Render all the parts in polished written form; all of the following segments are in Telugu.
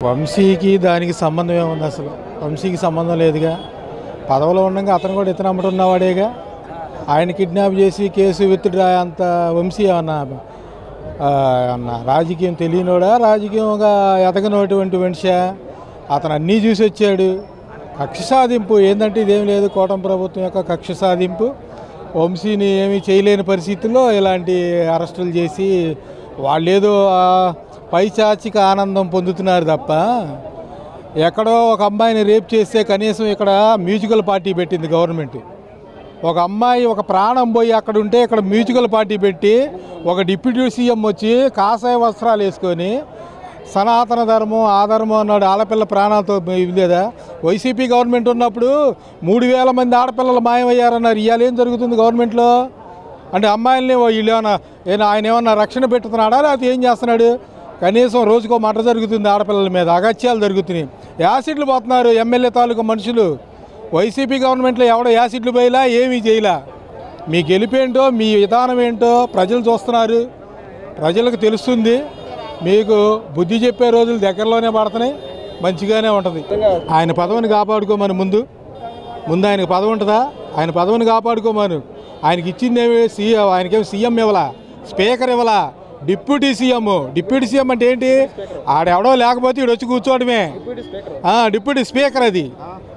వంశీకి దానికి సంబంధం ఏముంది? అసలు వంశీకి సంబంధం లేదుగా. పదవిలో ఉండగా అతను కూడా ఇతను అమ్ముతున్నవాడేగా. ఆయన కిడ్నాప్ చేసి కేసు విత్డ్రా అంత వంశీ అన్న రాజకీయం తెలియనోడా, రాజకీయంగా ఎదగనటువంటి మనిషి. అతను అన్నీ చూసి వచ్చాడు. కక్ష సాధింపు ఏంటంటే ఇదేం లేదు. కూటమి ప్రభుత్వం యొక్క కక్ష సాధింపు. వంశీని ఏమీ చేయలేని పరిస్థితుల్లో ఇలాంటి అరెస్టులు చేసి వాళ్ళేదో పైచాచిక ఆనందం పొందుతున్నారు తప్ప, ఎక్కడో ఒక అమ్మాయిని రేప్ చేస్తే కనీసం ఇక్కడ మ్యూజికల్ పార్టీ పెట్టింది గవర్నమెంట్. ఒక అమ్మాయి ఒక ప్రాణం పోయి అక్కడ ఉంటే ఇక్కడ మ్యూజికల్ పార్టీ పెట్టి ఒక డిప్యూటీ సీఎం వచ్చి కాషాయ వస్త్రాలు వేసుకొని సనాతన ధర్మం ఆధర్మం అన్నాడు. ఆడపిల్ల ప్రాణాలతో ఇది లేదా? వైసీపీ గవర్నమెంట్ ఉన్నప్పుడు 3000 మంది ఆడపిల్లలు మాయమయ్యారన్నారు. ఇవాళ ఏం జరుగుతుంది గవర్నమెంట్లో? అంటే అమ్మాయిల్ని వీళ్ళు ఆయన ఏమన్నా రక్షణ పెట్టుతున్నాడా, లేకపోతే ఏం చేస్తున్నాడు? కనీసం రోజుకో మట జరుగుతుంది, ఆడపిల్లల మీద అగత్యాలు జరుగుతున్నాయి, యాసిడ్లు పోతున్నారు ఎమ్మెల్యే తాలూకా మనుషులు. వైసీపీ గవర్నమెంట్లో ఎవడో యాసిడ్లు పోయిలా, ఏమీ చేయలా. మీ గెలిపేంటో మీ విధానం ఏంటో ప్రజలు చూస్తున్నారు, ప్రజలకు తెలుస్తుంది. మీకు బుద్ధి చెప్పే రోజులు దగ్గరలోనే పడుతున్నాయి, మంచిగానే ఉంటుంది. ఆయన పదవిని కాపాడుకోమని ముందు ఆయనకు పదవి ఉంటుందా? ఆయన పదవిని కాపాడుకోమను. ఆయనకి ఇచ్చిందేమి సీఎం, ఆయనకేమి సీఎం ఇవ్వాలా, స్పీకర్ ఇవ్వాలా, డిప్యూటీ సీఎం. డిప్యూటీ సీఎం అంటే ఏంటి? ఆడెవడో లేకపోతే ఈడు వచ్చి కూర్చోవడమే. డిప్యూటీ స్పీకర్ అది.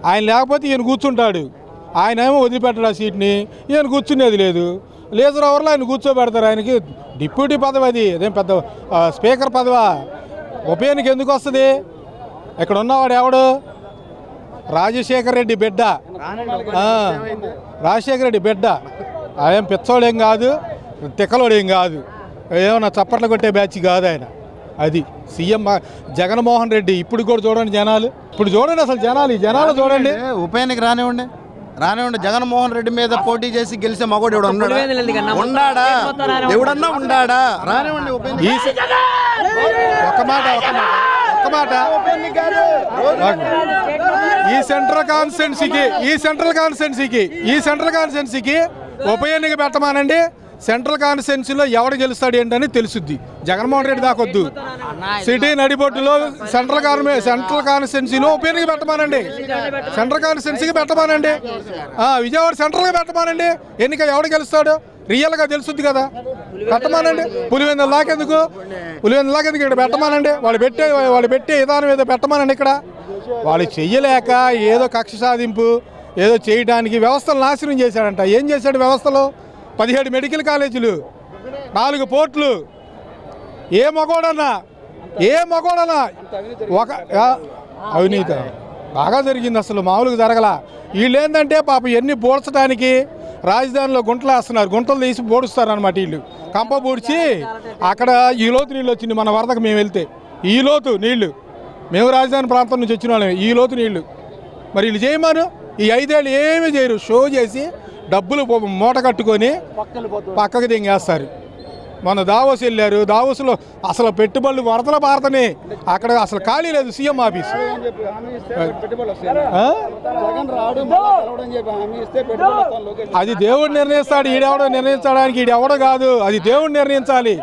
ఆయన లేకపోతే ఈయన కూర్చుంటాడు. ఆయన ఏమో వదిలిపెట్టాడు ఆ సీట్ని, ఈయన కూర్చునేది లేదు. లేజర్ అవర్లో ఆయన కూర్చోబెడతారు. ఆయనకి డిప్యూటీ పదవి అది, అదేం పెద్ద స్పీకర్ పదవా? ఉపయోగానికి ఎందుకు వస్తుంది? ఇక్కడ ఉన్నవాడు ఎవడు? రాజశేఖర రెడ్డి బిడ్డ. రాజశేఖర రెడ్డి బిడ్డ. ఆయన పిచ్చోడేం కాదు, తిక్కలోడేం కాదు, ఏమన్నా చప్పట్లు కొట్టే బ్యాచ్ కాదు ఆయన. అది సీఎం జగన్మోహన్ రెడ్డి. ఇప్పుడు కూడా చూడండి జనాలు, ఇప్పుడు చూడండి అసలు జనాలు, ఈ జనాలు చూడండి. ఉప ఎన్నిక రానివ్వండి. జగన్మోహన్ రెడ్డి మీద పోటీ చేసి గెలిచే మగోడు ఎవడన్నా ఉండాడా? ఎవడన్నా ఉండాడా? రానివ్వండి. ఒక మాట ఈ సెంట్రల్ కాన్స్టిట్యున్సీకి ఉప ఎన్నిక పెట్టమానండి. సెంట్రల్ కాన్స్టిట్యున్సీలో ఎవడు గెలుస్తాడు ఏంటని తెలుసుద్ది. జగన్మోహన్ రెడ్డి దాకొద్దు. సిటీ నడిబొట్టులో సెంట్రల్ కాన్స్టిట్యున్సీలో ఉప ఎన్నిక పెట్టమానండి. సెంట్రల్ కాన్స్టిట్యున్సీకి పెట్టమానండి. విజయవాడ సెంట్రల్గా పెట్టమానండి. ఎన్నిక ఎవడు గెలుస్తాడు రియల్గా తెలుసుద్ది కదా, పెట్టమానండి. పులివెందుల దాకెందుకు ఇక్కడ పెట్టమానండి. వాళ్ళు పెట్టే విధానం ఏదో పెట్టమానండి. ఇక్కడ వాళ్ళు చెయ్యలేక ఏదో కక్ష సాధింపు ఏదో చేయడానికి వ్యవస్థలు నాశనం చేశాడంట. ఏం చేశాడు వ్యవస్థలో? 17 మెడికల్ కాలేజీలు, 4 పోర్టులు. ఏ మగోడన్నా ఒక అవినీతి బాగా జరిగింది. అసలు మామూలుగా జరగల. వీళ్ళు ఏంటంటే పాప ఎన్ని పోడ్చడానికి రాజధానిలో గుంటలు వేస్తున్నారు. గుంటలు తీసి పోడుస్తారు అనమాట. వీళ్ళు కంప పూడ్చి అక్కడ ఈ లోతు నీళ్ళు వచ్చింది. మన వరదకు మేము వెళ్తే ఈ లోతు నీళ్లు, మేము రాజధాని ప్రాంతం నుంచి వచ్చిన వాళ్ళమే, ఈ లోతు నీళ్లు. మరి వీళ్ళు చేయమను. ఈ 5 ఏళ్ళు ఏమీ చేయరు. షో చేసి డబ్బులు మూట కట్టుకొని పక్కకు దింగేస్తారు. మన దావోస్ వెళ్ళారు. దావోస్లో అసలు పెట్టుబడులు వరదల భారతనే. అక్కడ అసలు ఖాళీ లేదు సీఎం ఆఫీస్. అది దేవుడు నిర్ణయిస్తాడు. ఈడెవడో నిర్ణయించడానికి ఈడెవడో కాదు, అది దేవుడు నిర్ణయించాలి.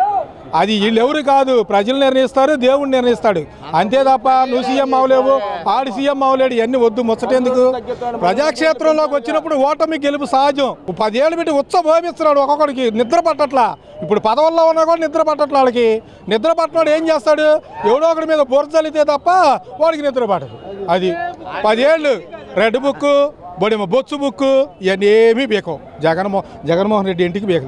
అది వీళ్ళెవరు కాదు, ప్రజలు నిర్ణయిస్తారు, దేవుడు నిర్ణయిస్తాడు. అంతే తప్ప నువ్వు సీఎం అవ్వలేవు, ఆడు సీఎం అవ్వలేడు, ఇవన్నీ వద్దు, ముచ్చటెందుకు? ప్రజాక్షేత్రంలోకి వచ్చినప్పుడు ఓటమి గెలుపు సహజం. 10 ఏళ్ళు పెట్టి ఉత్సభోమిస్తున్నాడు ఒక్కొక్కడికి. నిద్ర పట్టట్లా. ఇప్పుడు పదవుల్లో ఉన్నా కూడా నిద్ర పట్టట్లా వాళ్ళకి. నిద్ర పట్టినాడు ఏం చేస్తాడు? ఎవడో ఒకటి మీద బొరచలితే తప్ప వాడికి నిద్ర పట్టదు. అది 10 ఏళ్ళు రెడ్ బుక్, బొచ్చు బుక్, ఇవన్నీ ఏమీ బీకం. జగన్మోహన్ రెడ్డి ఇంటికి బీకలేదు.